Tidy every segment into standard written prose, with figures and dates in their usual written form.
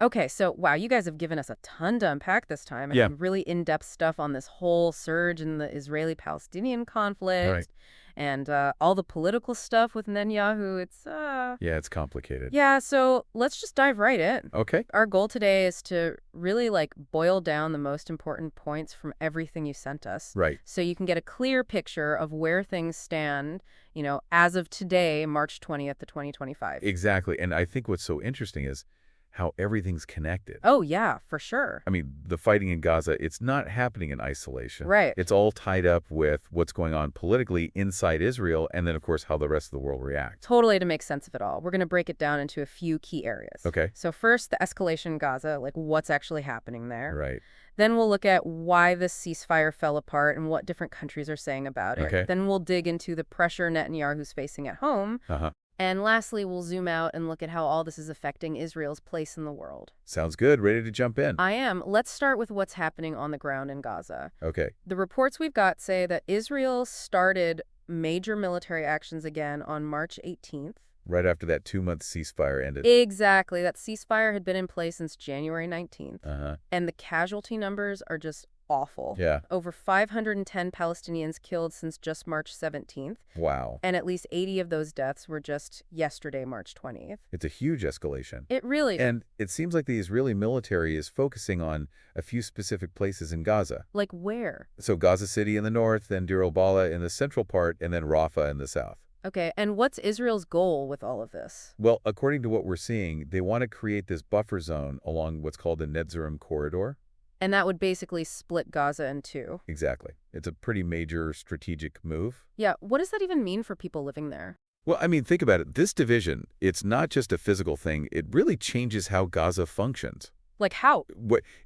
Okay, so wow, you guys have given us a ton to unpack this time. I Yeah. mean, really in-depth stuff on this whole surge in the Israeli-Palestinian All right. conflict and all the political stuff with Netanyahu. Yeah, it's complicated. Yeah, so let's just dive right in. Okay. Our goal today is to really boil down the most important points from everything you sent us Right. so you can get a clear picture of where things stand, as of today, March 20th, 2025. Exactly. And I think what's so interesting is how everything's connected. Oh, yeah, for sure. I mean, the fighting in Gaza, it's not happening in isolation. Right. It's all tied up with what's going on politically inside Israel and then, of course, how the rest of the world reacts. Totally to make sense of it all. We're going to break it down into a few key areas. Okay. So first, the escalation in Gaza, what's actually happening there. Right. Then we'll look at why this ceasefire fell apart and what different countries are saying about it. Okay. Then we'll dig into the pressure Netanyahu's facing at home. Uh-huh. And lastly, we'll zoom out and look at how all this is affecting Israel's place in the world. Sounds good. Ready to jump in? I am. Let's start with what's happening on the ground in Gaza. Okay. The reports we've got say that Israel started major military actions again on March 18th. Right after that 2-month ceasefire ended. Exactly. That ceasefire had been in place since January 19th. Uh-huh. And the casualty numbers are just awful. Yeah. Over 510 Palestinians killed since just March 17th. Wow. And at least 80 of those deaths were just yesterday, March 20th. It's a huge escalation. It really is. And it seems like the Israeli military is focusing on a few specific places in Gaza. Like where? So Gaza City in the north, then Deir el-Balah in the central part, and then Rafah in the south. Okay, and what's Israel's goal with all of this? Well, according to what we're seeing, they want to create this buffer zone along what's called the Netzarim corridor. And that would basically split Gaza in two. Exactly. It's a pretty major strategic move. Yeah, what does that even mean for people living there? Well, I mean, think about it. This division, it's not just a physical thing. It really changes how Gaza functions. Like how?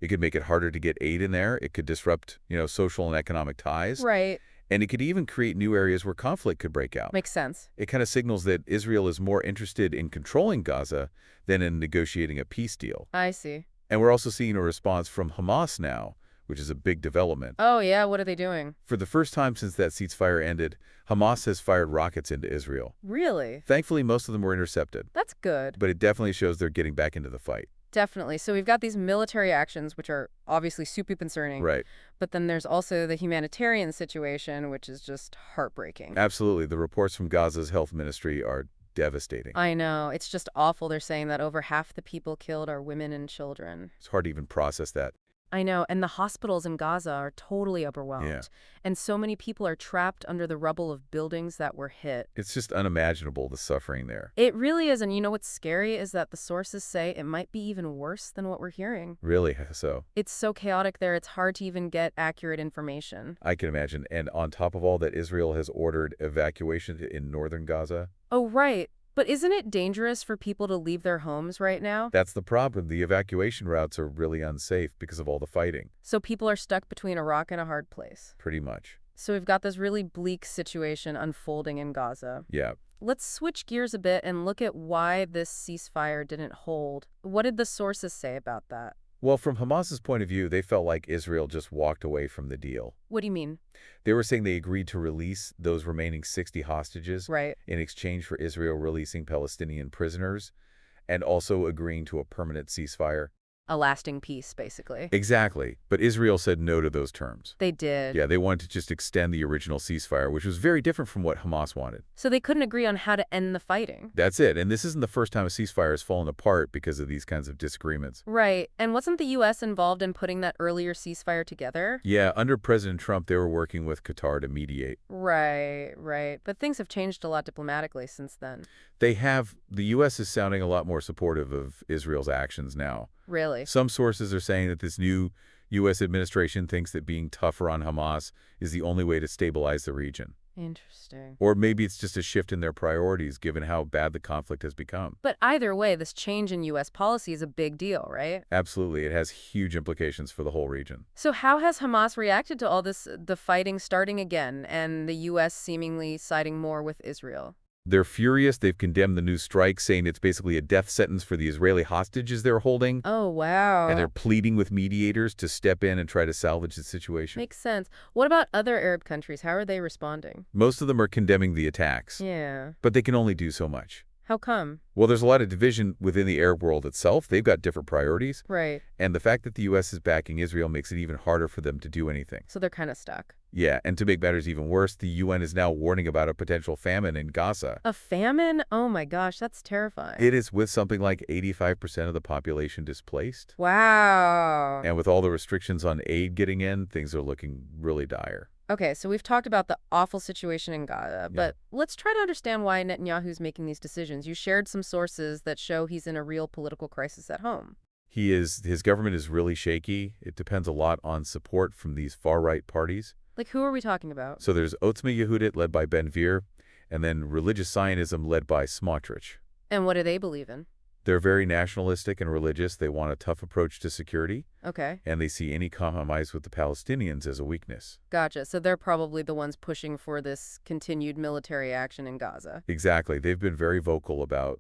It could make it harder to get aid in there. It could disrupt, social and economic ties. Right. And it could even create new areas where conflict could break out. Makes sense. It kind of signals that Israel is more interested in controlling Gaza than in negotiating a peace deal. I see. And we're also seeing a response from Hamas now, which is a big development. Oh, yeah, what are they doing? For the first time since that ceasefire ended, Hamas has fired rockets into Israel. Really? Thankfully, most of them were intercepted. That's good. But it definitely shows they're getting back into the fight. Definitely. So we've got these military actions, which are obviously super concerning. Right. But then there's also the humanitarian situation, which is just heartbreaking. Absolutely. The reports from Gaza's health ministry are devastating. I know. It's just awful. They're saying that over half the people killed are women and children. It's hard to even process that. I know. And the hospitals in Gaza are totally overwhelmed. Yeah. And so many people are trapped under the rubble of buildings that were hit. It's just unimaginable, the suffering there. It really is. And you know what's scary is that the sources say it might be even worse than what we're hearing. Really so. It's so chaotic there, it's hard to even get accurate information. I can imagine. And on top of all that, Israel has ordered evacuation in northern Gaza. Oh, right. But isn't it dangerous for people to leave their homes right now? That's the problem. The evacuation routes are really unsafe because of all the fighting. So people are stuck between a rock and a hard place. Pretty much. So we've got this really bleak situation unfolding in Gaza. Yeah. Let's switch gears a bit and look at why this ceasefire didn't hold. What did the sources say about that? Well, from Hamas's point of view, they felt like Israel just walked away from the deal. What do you mean? They were saying they agreed to release those remaining 60 hostages Right. in exchange for Israel releasing Palestinian prisoners and also agreeing to a permanent ceasefire. A lasting peace, basically. Exactly. But Israel said no to those terms. They did. Yeah, they wanted to just extend the original ceasefire, which was very different from what Hamas wanted. So they couldn't agree on how to end the fighting. That's it. And this isn't the first time a ceasefire has fallen apart because of these kinds of disagreements. Right. And wasn't the U.S. involved in putting that earlier ceasefire together? Yeah, under President Trump, they were working with Qatar to mediate. Right, right. But things have changed a lot diplomatically since then. They have. The U.S. is sounding a lot more supportive of Israel's actions now. Really? Some sources are saying that this new U.S. administration thinks that being tougher on Hamas is the only way to stabilize the region. Interesting. Or maybe it's just a shift in their priorities, given how bad the conflict has become. But either way, this change in U.S. policy is a big deal, right? Absolutely. It has huge implications for the whole region. So how has Hamas reacted to all this, the fighting starting again, and the U.S. seemingly siding more with Israel? They're furious. They've condemned the new strike, saying it's basically a death sentence for the Israeli hostages they're holding. Oh, wow. And they're pleading with mediators to step in and try to salvage the situation. Makes sense. What about other Arab countries? How are they responding? Most of them are condemning the attacks. Yeah. But they can only do so much. How come? Well, there's a lot of division within the Arab world itself. They've got different priorities. Right. And the fact that the U.S. is backing Israel makes it even harder for them to do anything. So they're kind of stuck. Yeah, and to make matters even worse, the UN is now warning about a potential famine in Gaza. A famine? Oh my gosh, that's terrifying. It is, with something like 85% of the population displaced. Wow. And with all the restrictions on aid getting in, things are looking really dire. Okay, so we've talked about the awful situation in Gaza, but let's try to understand why Netanyahu's making these decisions. You shared some sources that show he's in a real political crisis at home. His government is really shaky. It depends a lot on support from these far-right parties. Like, who are we talking about? So there's Otzma Yehudit, led by Ben-Gvir, and then religious Zionism, led by Smotrich. And what do they believe in? They're very nationalistic and religious. They want a tough approach to security. Okay. And they see any compromise with the Palestinians as a weakness. Gotcha. So they're probably the ones pushing for this continued military action in Gaza. Exactly. They've been very vocal about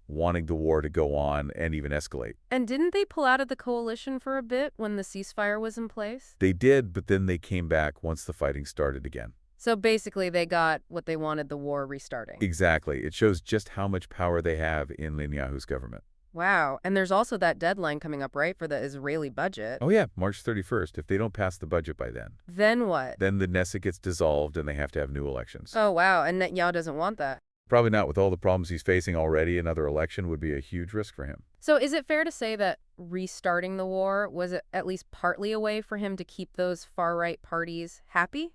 wanting the war to go on and even escalate. And didn't they pull out of the coalition for a bit when the ceasefire was in place? They did, but then they came back once the fighting started again. So basically they got what they wanted, the war restarting. Exactly. It shows just how much power they have in Netanyahu's government. Wow. And there's also that deadline coming up, right, for the Israeli budget. Oh, yeah, March 31st. If they don't pass the budget by then. Then what? Then the Knesset gets dissolved and they have to have new elections. Oh, wow. And Netanyahu doesn't want that. Probably not. With all the problems he's facing already, another election would be a huge risk for him. So is it fair to say that restarting the war was at least partly a way for him to keep those far-right parties happy?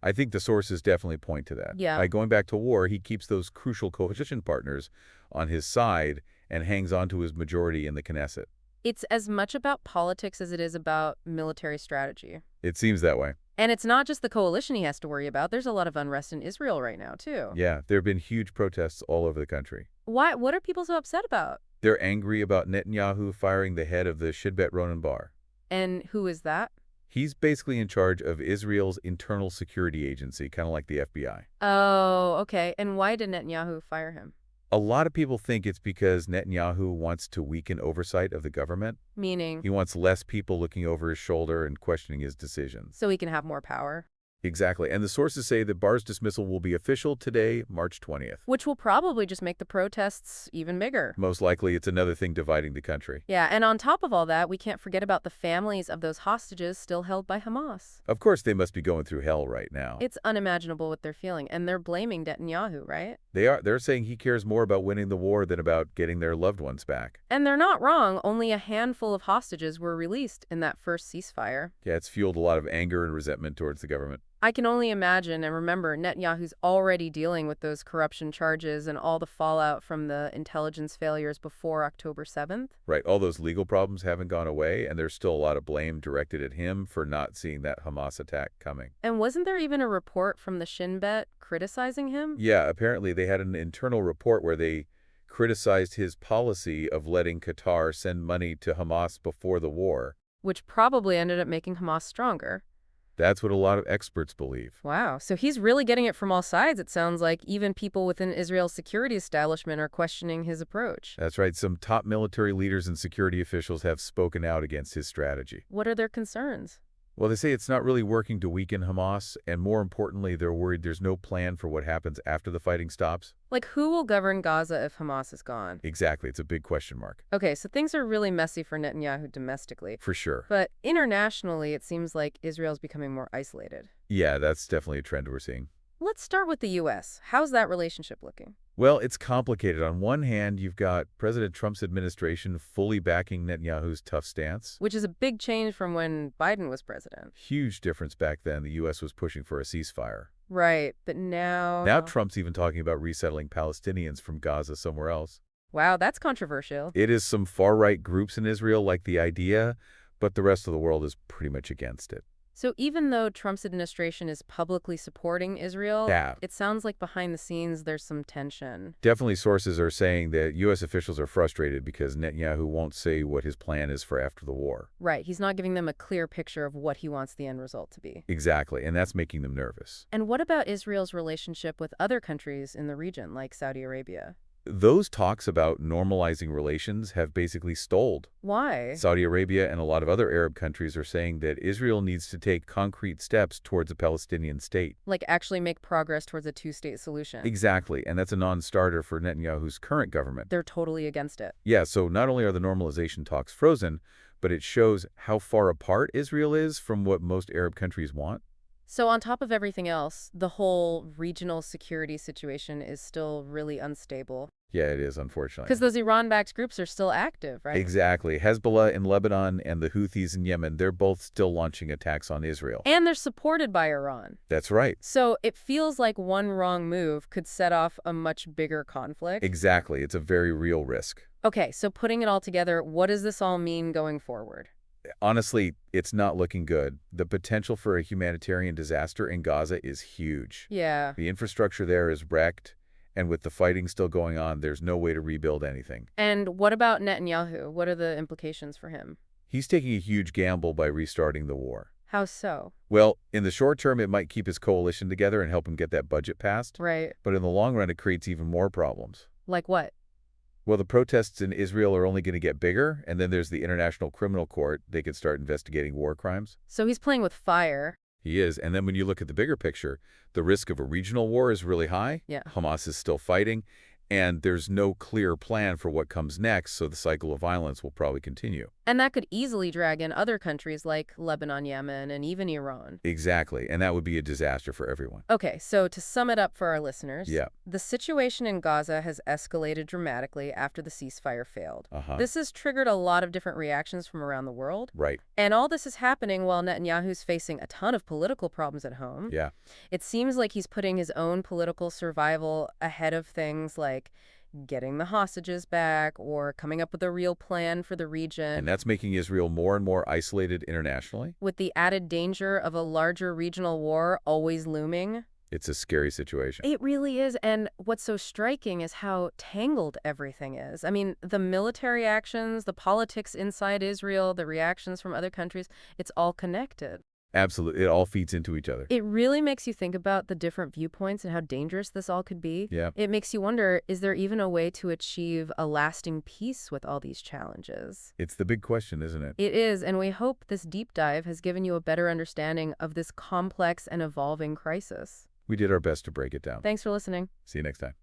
I think the sources definitely point to that. Yeah. By going back to war, he keeps those crucial coalition partners on his side and hangs on to his majority in the Knesset. It's as much about politics as it is about military strategy. It seems that way. And it's not just the coalition he has to worry about. There's a lot of unrest in Israel right now, too. Yeah, there have been huge protests all over the country. Why? What are people so upset about? They're angry about Netanyahu firing the head of the Shin Bet Ronan Bar. And who is that? He's basically in charge of Israel's internal security agency, kind of like the FBI. Oh, okay. And why did Netanyahu fire him? A lot of people think it's because Netanyahu wants to weaken oversight of the government. Meaning? He wants less people looking over his shoulder and questioning his decisions. So he can have more power. Exactly. And the sources say that Barr's dismissal will be official today, March 20th. Which will probably just make the protests even bigger. Most likely, it's another thing dividing the country. Yeah, and on top of all that, we can't forget about the families of those hostages still held by Hamas. Of course, they must be going through hell right now. It's unimaginable what they're feeling, and they're blaming Netanyahu, right? They're saying he cares more about winning the war than about getting their loved ones back. And they're not wrong. Only a handful of hostages were released in that first ceasefire. Yeah, it's fueled a lot of anger and resentment towards the government. I can only imagine, and remember, Netanyahu's already dealing with those corruption charges and all the fallout from the intelligence failures before October 7th. Right, all those legal problems haven't gone away, and there's still a lot of blame directed at him for not seeing that Hamas attack coming. And wasn't there even a report from the Shin Bet criticizing him? Yeah, apparently they had an internal report where they criticized his policy of letting Qatar send money to Hamas before the war. Which probably ended up making Hamas stronger. That's what a lot of experts believe. Wow. So he's really getting it from all sides, it sounds like. Even people within Israel's security establishment are questioning his approach. That's right. Some top military leaders and security officials have spoken out against his strategy. What are their concerns? Well, they say it's not really working to weaken Hamas, and more importantly, they're worried there's no plan for what happens after the fighting stops. Like, who will govern Gaza if Hamas is gone? Exactly. It's a big question mark. Okay, so things are really messy for Netanyahu domestically. For sure. But internationally, it seems like Israel's becoming more isolated. Yeah, that's definitely a trend we're seeing. Let's start with the U.S. How's that relationship looking? Well, it's complicated. On one hand, you've got President Trump's administration fully backing Netanyahu's tough stance. Which is a big change from when Biden was president. Huge difference back then. The U.S. was pushing for a ceasefire. Right, but now... Now Trump's even talking about resettling Palestinians from Gaza somewhere else. Wow, that's controversial. It is some far-right groups in Israel like the idea, but the rest of the world is pretty much against it. So even though Trump's administration is publicly supporting Israel, Yeah. It sounds like behind the scenes there's some tension. Definitely sources are saying that U.S. officials are frustrated because Netanyahu won't say what his plan is for after the war. Right, he's not giving them a clear picture of what he wants the end result to be. Exactly, and that's making them nervous. And what about Israel's relationship with other countries in the region, like Saudi Arabia? Those talks about normalizing relations have basically stalled. Why? Saudi Arabia and a lot of other Arab countries are saying that Israel needs to take concrete steps towards a Palestinian state. Like actually make progress towards a two-state solution. Exactly, and that's a non-starter for Netanyahu's current government. They're totally against it. Yeah, so not only are the normalization talks frozen, but it shows how far apart Israel is from what most Arab countries want. So on top of everything else, the whole regional security situation is still really unstable. Yeah, it is, unfortunately. Because those Iran-backed groups are still active, right? Exactly. Hezbollah in Lebanon and the Houthis in Yemen, they're both still launching attacks on Israel. And they're supported by Iran. That's right. So it feels like one wrong move could set off a much bigger conflict. Exactly. It's a very real risk. Okay, so putting it all together, what does this all mean going forward? Honestly, it's not looking good. The potential for a humanitarian disaster in Gaza is huge. Yeah. The infrastructure there is wrecked, and with the fighting still going on, there's no way to rebuild anything. And what about Netanyahu? What are the implications for him? He's taking a huge gamble by restarting the war. How so? Well, in the short term, it might keep his coalition together and help him get that budget passed. Right. But in the long run, it creates even more problems. Like what? Well, the protests in Israel are only going to get bigger, and then there's the International Criminal Court. They could start investigating war crimes. So he's playing with fire. He is. And then when you look at the bigger picture, the risk of a regional war is really high. Yeah. Hamas is still fighting, and there's no clear plan for what comes next, so the cycle of violence will probably continue. And that could easily drag in other countries like Lebanon, Yemen, and even Iran. Exactly, and that would be a disaster for everyone. Okay, so to sum it up for our listeners, Yeah. the situation in Gaza has escalated dramatically after the ceasefire failed. This has triggered a lot of different reactions from around the world. Right. And all this is happening while Netanyahu's facing a ton of political problems at home. Yeah. It seems like he's putting his own political survival ahead of things like getting the hostages back or coming up with a real plan for the region. And that's making Israel more and more isolated internationally. With the added danger of a larger regional war always looming. It's a scary situation. It really is. And what's so striking is how tangled everything is. I mean, the military actions, the politics inside Israel, the reactions from other countries, it's all connected. Absolutely. It all feeds into each other. It really makes you think about the different viewpoints and how dangerous this all could be. Yeah. It makes you wonder, is there even a way to achieve a lasting peace with all these challenges? It's the big question, isn't it? It is, and we hope this deep dive has given you a better understanding of this complex and evolving crisis. We did our best to break it down. Thanks for listening. See you next time.